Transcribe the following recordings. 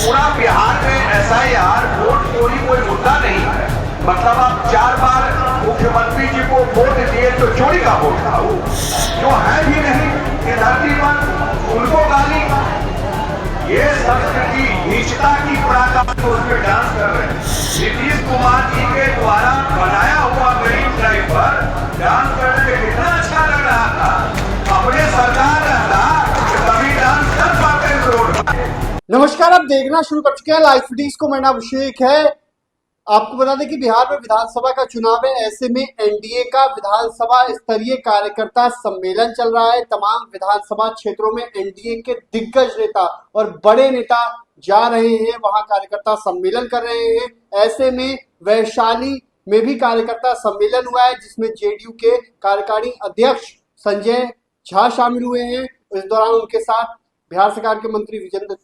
पूरा बिहार में SIR vote चोरी कोई मुद्दा नहीं है। मतलब आप 4 बार मुख्यमंत्री जी को वोट दिए तो चोरी का वोट था वो, जो है भी नहीं कि धरती पर उनको गाली। ये संस्कृति नीचता की पराकाष्ठा उस पर डांस कर रहे हैं। नीतीश कुमार जी के द्वारा बनाया हुआ गरीब ड्राइव पर डांस करने में कितना अच्छा लग रहा था। अपने सरकार रहता कभी डांस कर पाते रोड पर। नमस्कार, आप देखना शुरू कर चुके हैं लाइव फुटेज को। मेरा नाम अभिषेक है। आपको बता दें कि बिहार में विधानसभा का चुनाव है। ऐसे में एनडीए का विधानसभा स्तरीय कार्यकर्ता सम्मेलन चल रहा है। तमाम विधानसभा क्षेत्रों में एनडीए के दिग्गज नेता और बड़े नेता जा रहे हैं, वहां कार्यकर्ता सम्मेलन कर रहे हैं। ऐसे में वैशाली में भी कार्यकर्ता सम्मेलन हुआ है, जिसमें जेडीयू के कार्यकारी अध्यक्ष संजय झा शामिल हुए हैं। इस दौरान उनके साथ बिहार सरकार के मंत्री विजेंद्र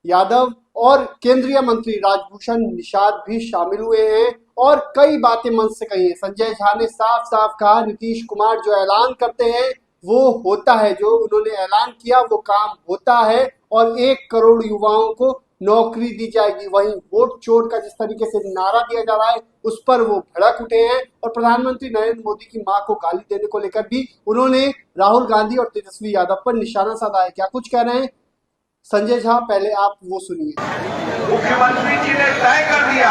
यादव और केंद्रीय मंत्री राजभूषण निषाद भी शामिल हुए हैं और कई बातें मंच से कही हैं। संजय झा ने साफ साफ कहा, नीतीश कुमार जो ऐलान करते हैं वो होता है, जो उन्होंने ऐलान किया वो काम होता है और 1 करोड़ युवाओं को नौकरी दी जाएगी। वहीं वोट चोर का जिस तरीके से नारा दिया जा रहा है उस पर वो भड़क उठे हैं और प्रधानमंत्री नरेंद्र मोदी की मां को गाली देने को लेकर भी उन्होंने राहुल गांधी और तेजस्वी यादव पर निशाना साधा है। क्या कुछ कह रहे हैं संजय झा, पहले आप वो सुनिए। मुख्यमंत्री जी ने तय कर दिया,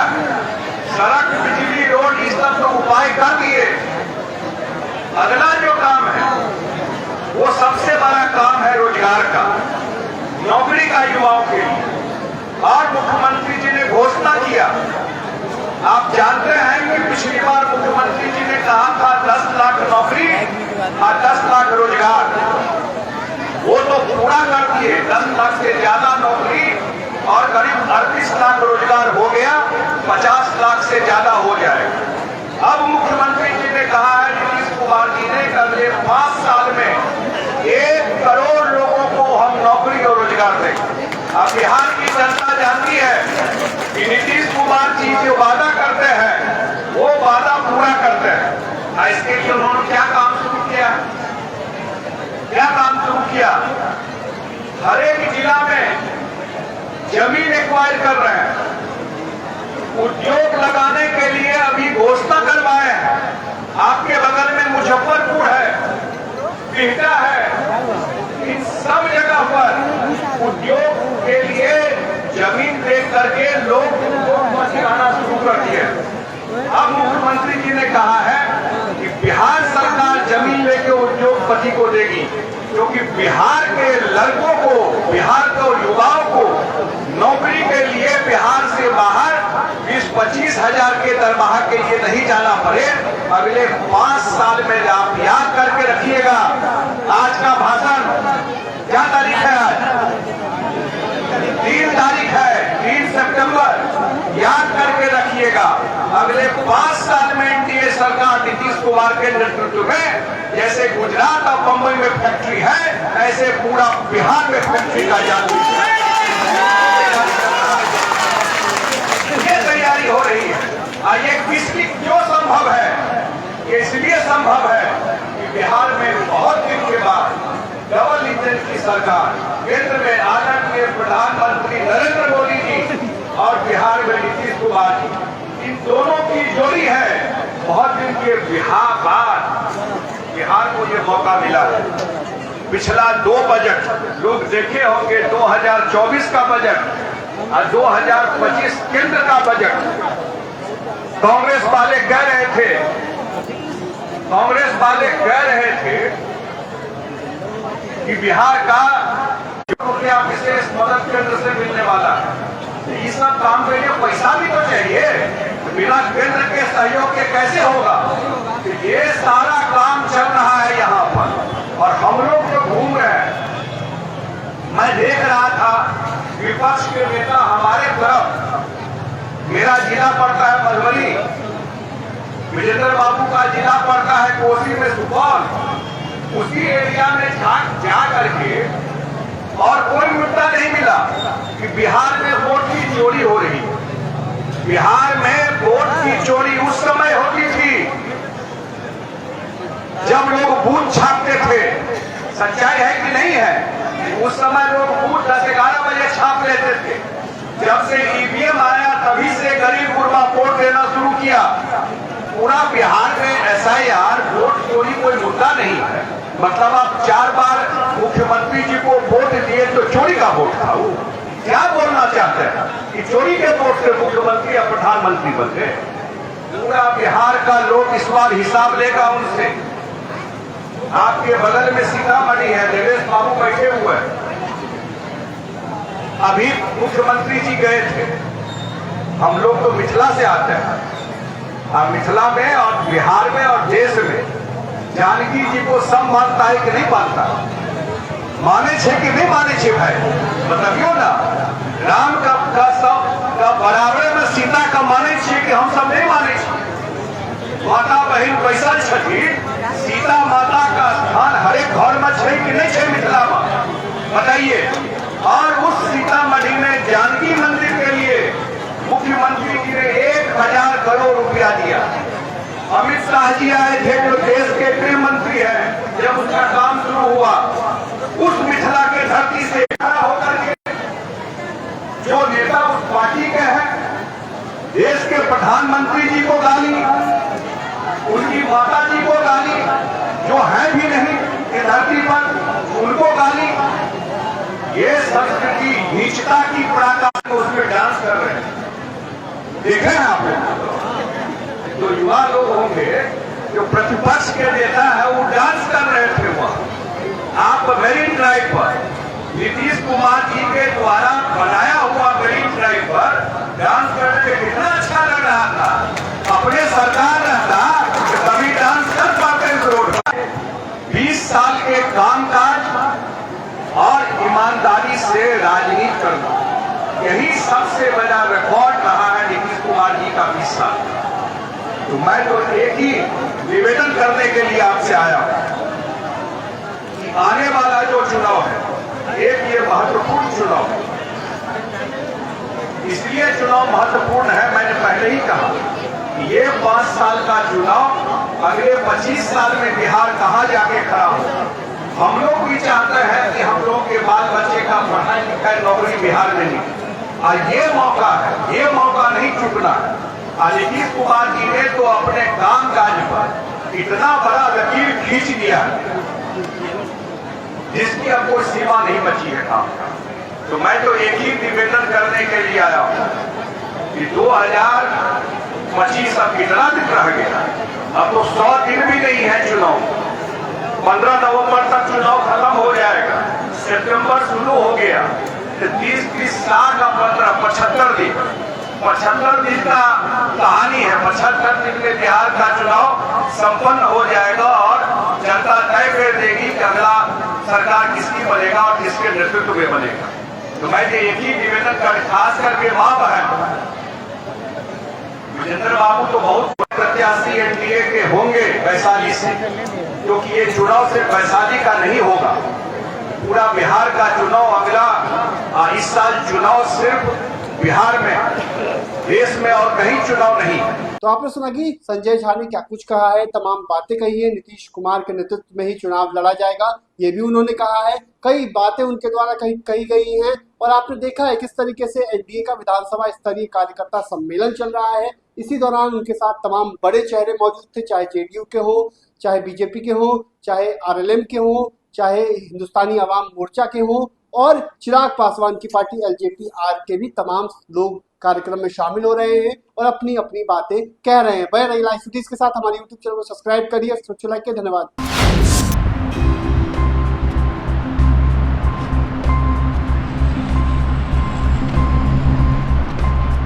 सड़क, बिजली, रोड, इस सब तो उपाय कर दिए। अगला जो काम है वो सबसे बड़ा काम है रोजगार का, नौकरी का युवाओं के लिए। और मुख्यमंत्री जी ने घोषणा किया, आप जानते हैं कि पिछली बार मुख्यमंत्री जी ने कहा था 10 लाख नौकरी और 10 लाख रोजगार, वो तो पूरा कर दिए। 10 लाख से ज्यादा नौकरी और करीब 38 लाख रोजगार हो गया, 50 लाख से ज्यादा हो जाए। अब मुख्यमंत्री जी ने कहा है, नीतीश कुमार जी ने, अगले 5 साल में 1 करोड़ लोगों को हम नौकरी और रोजगार देंगे। अब बिहार की जनता जानती है कि नीतीश कुमार जी जो वादा करते हैं वो वादा पूरा करते हैं। इसके लिए उन्होंने क्या काम शुरू किया, क्या काम शुरू किया? हर एक जिला में जमीन एक्वायर कर रहे हैं, उद्योग लगाने के लिए अभी घोषणा करवाए हैं। आपके बगल में मुजफ्फरपुर है, बिहटा है, इन सब जगह पर उद्योग के लिए जमीन दे करके लोग आना शुरू कर दिए। अब मुख्यमंत्री जी ने कहा है कि बिहार सरकार जमीन लेके उद्योगपति को देगी, क्योंकि बिहार के लड़कों को, बिहार के युवाओं को नौकरी के लिए बिहार से बाहर 20-25 हजार के दरमाहा के लिए नहीं जाना पड़े। अगले 5 साल में आप याद करके रखिएगा। आज का भाषण क्या तारीख है? आज 3 तारीख है, 3 सितंबर। याद करके रखिएगा, अगले 5 साल में एनडीए सरकार नीतीश कुमार के नेतृत्व में, जैसे गुजरात और बंबई में फैक्ट्री है, ऐसे पूरा बिहार में फैक्ट्री का ये तैयारी हो रही है। और ये किसकी क्यों संभव है? ये इसलिए संभव है कि बिहार में बहुत दिन के बाद डबल इंजन की सरकार, केंद्र में आदरणीय प्रधानमंत्री नरेंद्र मोदी जी और बिहार में नीतीश कुमार जी, इन दोनों की जोड़ी है। बहुत दिन के बिहार को ये मौका मिला है। पिछला 2 बजट लोग देखे होंगे, 2024 का बजट और 2025 केंद्र का बजट। कांग्रेस वाले कह रहे थे कि बिहार का रुपया विशेष मदद केंद्र से मिलने वाला है। ये सब काम के लिए पैसा भी तो चाहिए, बिना केंद्र के सहयोग के कैसे होगा? ये सारा काम चल रहा है यहाँ पर और हम लोग जो घूम रहे हैं। मैं देख रहा था विपक्ष के नेता हमारे तरफ, मेरा जिला पड़ता है मधुबनी, विजेंद्र बाबू का जिला पड़ता है कोसी में सुपौल, उसी एरिया में जा करके और कोई मुद्दा नहीं मिला कि बिहार में वोट की चोरी हो रही है। बिहार में वोट की चोरी उस समय होती थी जब लोग बूथ छापते थे। सच्चाई है कि नहीं है? उस समय लोग बूथ 10-11 बजे छाप लेते थे जब से ईवीएम आया तभी से गरीब गुरबा वोट देना शुरू किया। पूरा बिहार में एसआईआर वोट चोरी कोई मुद्दा नहीं है। मतलब आप 4 बार मुख्यमंत्री जी को वोट दिए तो चोरी का वोट था। वो क्या बोलना चाहते हैं कि चोरी के वोट से मुख्यमंत्री या प्रधानमंत्री बन गए? पूरा बिहार का लोग इस बार हिसाब लेगा उनसे। आपके बगल में सीतामढ़ी है, देवेश बाबू बैठे हुए हैं। अभी मुख्यमंत्री जी गए थे। हम लोग तो मिथिला से आते हैं, मिथिला में और बिहार में और देश में जानकी जी को सब मानता है कि नहीं मानता? माने छे कि नहीं माने छे भाई? बताइयो ना। राम का सब का बराबर में सीता का माने छे कि हम सब नहीं माने छे? माता बहन बैसल छथी, सीता माता का स्थान हर एक घर में छे कि नहीं छे मिथिला में? बताइए। और उस सीतामढ़ी में जानकी मंदिर के लिए मुख्यमंत्री जी ने 1000 करोड़ रुपया दिया। अमित शाह जी आए थे जो देश के गृह मंत्री हैं, जब उसका काम शुरू हुआ उस मिथिला के धरती से खड़ा होकर के जो नेता उस पार्टी के हैं, देश के प्रधानमंत्री जी को गाली, उनकी माता जी को गाली, जो है भी नहीं इस धरती पर उनको गाली। ये संस्कृति नीचता की पराकाष्ठा को उसमें डांस कर रहे हैं। देखे हैं आप लोग? जो युवा लोग होंगे जो प्रतिपक्ष के नेता है वो डांस कर रहे थे वहां। आप मेरीन ड्राइव पर नीतीश कुमार जी के द्वारा बनाया हुआ मेरीन ड्राइव पर डांस करने में कितना अच्छा लग रहा था। अपने सरकार रहता कि कभी डांस कर पाते इस रोड पर। 20 साल के कामकाज और ईमानदारी से राजनीति करना, यही सबसे बड़ा रिकॉर्ड रहा है नीतीश कुमार जी का 20 साल। तो मैं तो एक ही निवेदन करने के लिए आपसे आया हूं कि आने वाला जो चुनाव है, एक ये महत्वपूर्ण चुनाव है। इसलिए चुनाव महत्वपूर्ण है, मैंने पहले ही कहा कि ये 5 साल का चुनाव अगले 25 साल में बिहार कहां जाके खड़ा हो। हम लोग भी चाहते हैं कि हम लोग के बाल बच्चे का पढ़ाई लिखाई नौकरी बिहार में नहीं। आज ये मौका है, ये मौका नहीं चुकना है। नीतीश कुमार जी ने तो अपने काम काज पर इतना बड़ा लकीर खींच दिया जिसकी अब कोई सीमा नहीं बची है काम का। तो मैं तो एक ही निवेदन करने के लिए आया हूं कि 2025 अब कितना दिन रह गया? अब तो 100 दिन भी नहीं है चुनाव। 15 नवंबर तक चुनाव खत्म हो जाएगा। सितंबर शुरू हो गया तो 30 साल का 75 दिन, 75 दिन का कहानी है। 75 दिन में बिहार का चुनाव संपन्न हो जाएगा और जनता तय कर देगी कि अगला सरकार किसकी बनेगा और किसके नेतृत्व में बनेगा। तो मैं एक ही निवेदन कर, खास करके मां बहन विजेंद्र बाबू तो बहुत प्रत्याशी एनडीए के होंगे वैशाली से, क्योंकि ये चुनाव सिर्फ वैशाली का नहीं होगा, पूरा बिहार का चुनाव अगला इस साल चुनाव सिर्फ बिहार में, देश में और कहीं चुनाव नहीं। तो आपने सुना कि संजय झा ने क्या कुछ कहा है, तमाम बातें कही है। नीतीश कुमार के नेतृत्व में ही चुनाव लड़ा जाएगा, ये भी उन्होंने कहा है। कई बातें उनके द्वारा कही गई हैं और आपने देखा है किस तरीके से एनडीए का विधानसभा स्तरीय कार्यकर्ता सम्मेलन चल रहा है। इसी दौरान उनके साथ तमाम बड़े चेहरे मौजूद थे, चाहे जेडीयू के हो, चाहे बीजेपी के हो, चाहे आरएलएम के हो, चाहे हिंदुस्तानी अवाम मोर्चा के हो और चिराग पासवान की पार्टी एलजेपी आर के भी तमाम लोग कार्यक्रम में शामिल हो रहे हैं और अपनी अपनी बातें कह रहे हैं। बने रहिए लाइव फुटेज के साथ। हमारे यूट्यूब चैनल को सब्सक्राइब करिए, लाइक करिए। धन्यवाद।